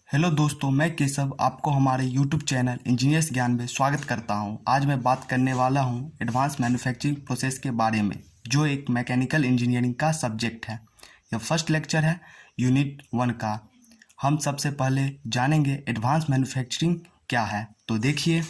Hello दोस्तों, मैं केशव आपको हमारे यूट्यूब चैनल इंजीनियर्स ज्ञान में स्वागत करता हूं। आज मैं बात करने वाला हूं एडवांस मैन्युफैक्चरिंग प्रोसेस के बारे में, जो एक मैकेनिकल इंजीनियरिंग का सब्जेक्ट है। यह फर्स्ट लेक्चर है यूनिट 1 का। हम सबसे पहले जानेंगे एडवांस मैन्युफैक्चरिंग क्या है। तो देखिए,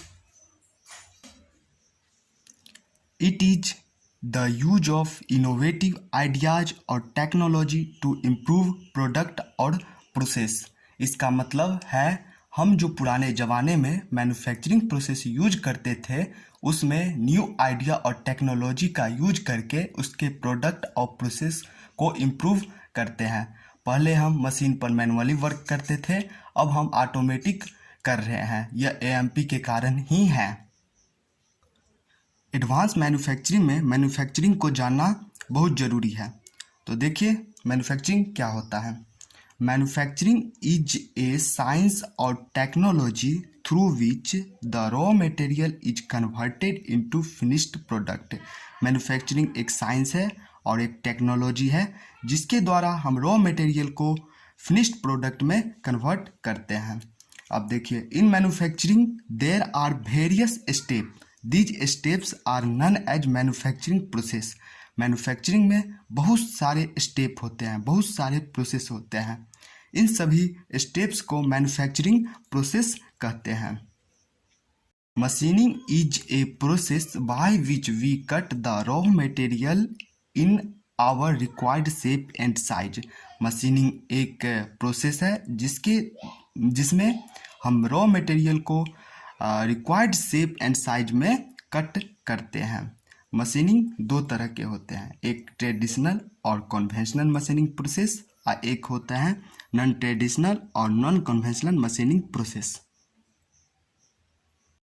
it is the use of innovative ideas और टेक्नोलॉजी टू इम्प्रूव प्रोडक्ट और प्रोसेस। इसका मतलब है हम जो पुराने ज़माने में मैन्युफैक्चरिंग प्रोसेस यूज करते थे, उसमें न्यू आइडिया और टेक्नोलॉजी का यूज करके उसके प्रोडक्ट और प्रोसेस को इम्प्रूव करते हैं। पहले हम मशीन पर मैनुअली वर्क करते थे, अब हम ऑटोमेटिक कर रहे हैं। यह एएमपी के कारण ही है। एडवांस मैन्युफैक्चरिंग में मैन्युफैक्चरिंग को जानना बहुत ज़रूरी है। तो देखिए, मैन्युफैक्चरिंग क्या होता है। मैन्युफैक्चरिंग इज ए साइंस और technology through which the raw material is converted into finished product. Manufacturing एक साइंस है और एक टेक्नोलॉजी है जिसके द्वारा हम रॉ मटेरियल को फिनिश्ड प्रोडक्ट में कन्वर्ट करते हैं। अब देखिए, in manufacturing there are various step. These steps are known as manufacturing process. Manufacturing में बहुत सारे स्टेप होते हैं, बहुत सारे प्रोसेस होते हैं। इन सभी स्टेप्स को मैन्युफैक्चरिंग प्रोसेस कहते हैं। Machining is a process by which we cut the raw material in our required shape and size. Machining एक प्रोसेस है जिसमें हम रॉ मटेरियल को रिक्वायर्ड शेप एंड साइज में कट करते हैं। मशीनिंग दो तरह के होते हैं, एक ट्रेडिशनल और कन्वेंशनल मशीनिंग प्रोसेस और एक होता है नॉन ट्रेडिशनल और non conventional machining process.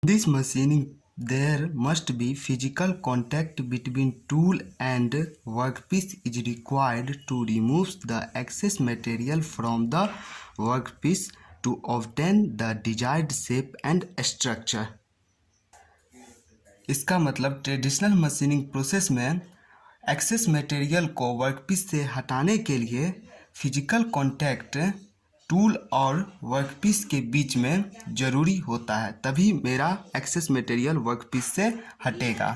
This machining there must be physical contact between tool and workpiece is required to remove the excess material from the workpiece to obtain the desired shape and structure. इसका मतलब traditional machining process में excess material को workpiece से हटाने के लिए physical contact tool और workpiece के बीच में ज़रूरी होता है, तभी मेरा एक्सेस मटेरियल वर्कपीस से हटेगा।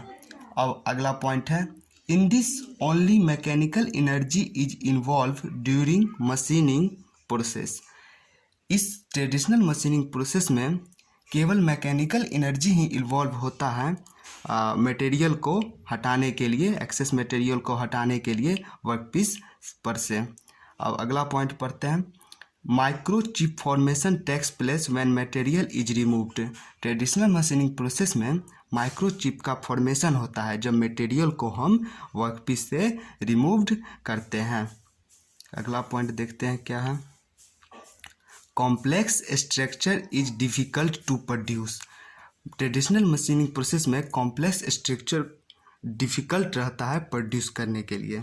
अब अगला पॉइंट है, in this only mechanical energy is involve during machining process. इस ट्रेडिशनल मशीनिंग प्रोसेस में केवल मैकेनिकल एनर्जी ही इन्वॉल्व होता है मटेरियल को हटाने के लिए, एक्सेस मटेरियल को हटाने के लिए वर्कपीस पर से। अब अगला पॉइंट पढ़ते हैं, microchip formation takes place when material is removed. Traditional machining process में माइक्रोचिप का फॉर्मेशन होता है जब मटेरियल को हम वर्कपीस से रिमूव्ड करते हैं। अगला पॉइंट देखते हैं क्या है, complex structure is difficult to produce. Traditional machining process में कॉम्प्लेक्स स्ट्रक्चर डिफ़िकल्ट रहता है प्रोड्यूस करने के लिए।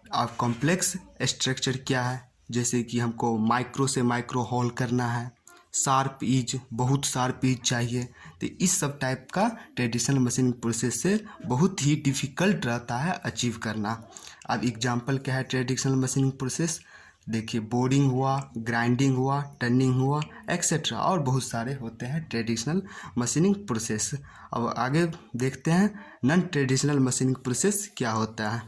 अब कॉम्प्लेक्स स्ट्रक्चर क्या है, जैसे कि हमको माइक्रो से माइक्रो हॉल करना है, शार्प ईज, बहुत शार्प ईज चाहिए, तो इस सब टाइप का ट्रेडिशनल मशीनिंग प्रोसेस से बहुत ही डिफ़िकल्ट रहता है अचीव करना। अब एग्जांपल क्या है ट्रेडिशनल मशीनिंग प्रोसेस, देखिए, बोरिंग हुआ, ग्राइंडिंग हुआ, टर्निंग हुआ, एक्सेट्रा और बहुत सारे होते हैं ट्रेडिशनल मशीनिंग प्रोसेस। अब आगे देखते हैं नॉन ट्रेडिशनल मशीनिंग प्रोसेस क्या होता है।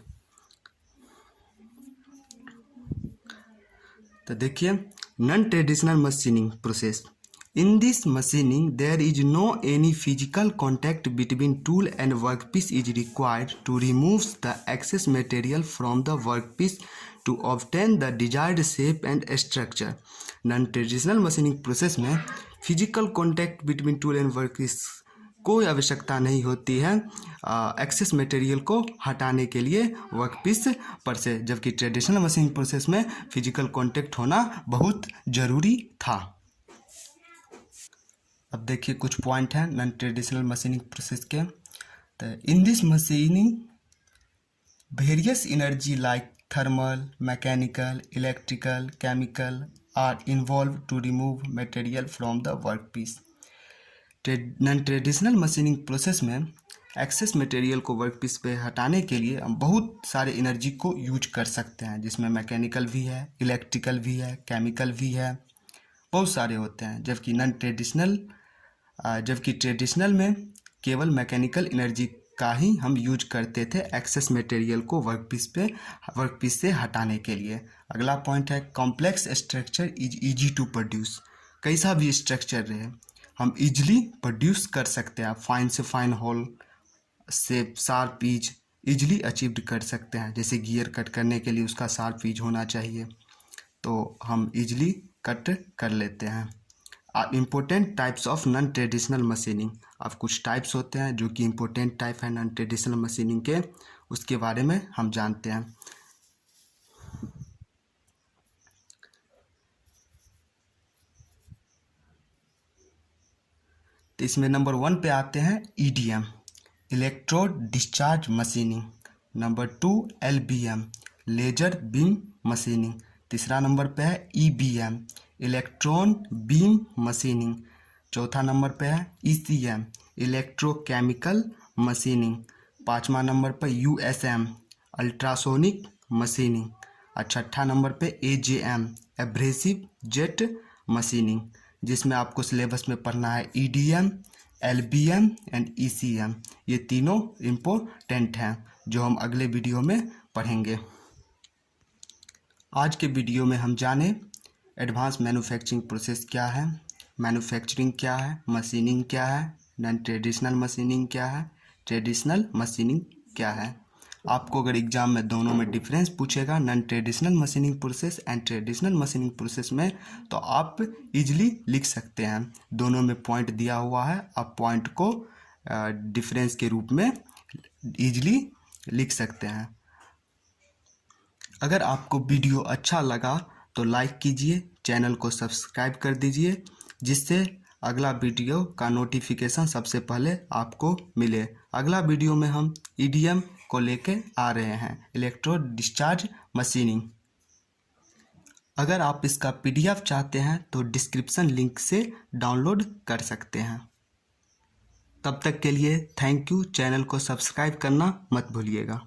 तो देखिए, non traditional machining process, in this machining there is no any physical contact between tool and workpiece is required to remove the excess material from the workpiece to obtain the desired shape and structure. Non traditional machining process में physical contact between tool and workpiece कोई आवश्यकता नहीं होती है access material को हटाने के लिए वर्कपीस पर से, जबकि ट्रेडिशनल मशीनिंग प्रोसेस में फिजिकल कॉन्टैक्ट होना बहुत ज़रूरी था। अब देखिए, कुछ पॉइंट हैं नॉन ट्रेडिशनल मशीनिंग प्रोसेस के। तो इन this machining various energy like thermal, mechanical, electrical, chemical are involved to remove material from the workpiece. Non traditional machining process में एक्सेस मटेरियल को वर्कपीस पे हटाने के लिए हम बहुत सारे एनर्जी को यूज कर सकते हैं, जिसमें मैकेनिकल भी है, इलेक्ट्रिकल भी है, केमिकल भी है, बहुत सारे होते हैं, जबकि ट्रेडिशनल में केवल मैकेनिकल एनर्जी का ही हम यूज करते थे एक्सेस मटेरियल को वर्कपीस से हटाने के लिए। अगला पॉइंट है complex structure is easy to produce. कैसा भी स्ट्रक्चर रहे हम इजली प्रोड्यूस कर सकते हैं। फाइन से फाइन होल से शार्प ईज इजली अचीव्ड कर सकते हैं। जैसे गियर कट करने के लिए उसका शार्प ईज होना चाहिए, तो हम इजली कट कर लेते हैं। Important types of non traditional machining. अब कुछ टाइप्स होते हैं जो कि इम्पोर्टेंट टाइप है नॉन ट्रेडिशनल मशीनिंग के, उसके बारे में हम जानते हैं। तो इसमें नंबर 1 पे आते हैं EDM, electrode discharge machining. Number 2 LBM, laser beam machining. तीसरा नंबर पे है EBM, इलेक्ट्रॉन बीम मशीनिंग। चौथा नंबर पे है ECM, इलेक्ट्रोकेमिकल मशीनिंग। पाँचवा नंबर पे USM, अल्ट्रासोनिक मशीनिंग। और छठा नंबर पे AJM, एब्रेसिव जेट मशीनिंग, जिसमें आपको सिलेबस में पढ़ना है EDM, LBM एंड ECM। ये तीनों इम्पोर्टेंट हैं जो हम अगले वीडियो में पढ़ेंगे। आज के वीडियो में हम जाने एडवांस मैन्युफैक्चरिंग प्रोसेस क्या है, मैन्युफैक्चरिंग क्या है, मशीनिंग क्या है, नॉन ट्रेडिशनल मशीनिंग क्या है, ट्रेडिशनल मशीनिंग क्या है। आपको अगर एग्जाम में दोनों में डिफरेंस पूछेगा non traditional machining process and traditional machining process में, तो आप इजीली लिख सकते हैं। दोनों में पॉइंट दिया हुआ है, आप पॉइंट को डिफरेंस के रूप में इजीली लिख सकते हैं। अगर आपको वीडियो अच्छा लगा तो लाइक कीजिए, चैनल को सब्सक्राइब कर दीजिए, जिससे अगला वीडियो का नोटिफिकेशन सबसे पहले आपको मिले। अगला वीडियो में हम EDM को लेके आ रहे हैं, इलेक्ट्रोड डिस्चार्ज मशीनिंग। अगर आप इसका PDF चाहते हैं तो डिस्क्रिप्शन लिंक से डाउनलोड कर सकते हैं। तब तक के लिए थैंक यू। चैनल को सब्सक्राइब करना मत भूलिएगा।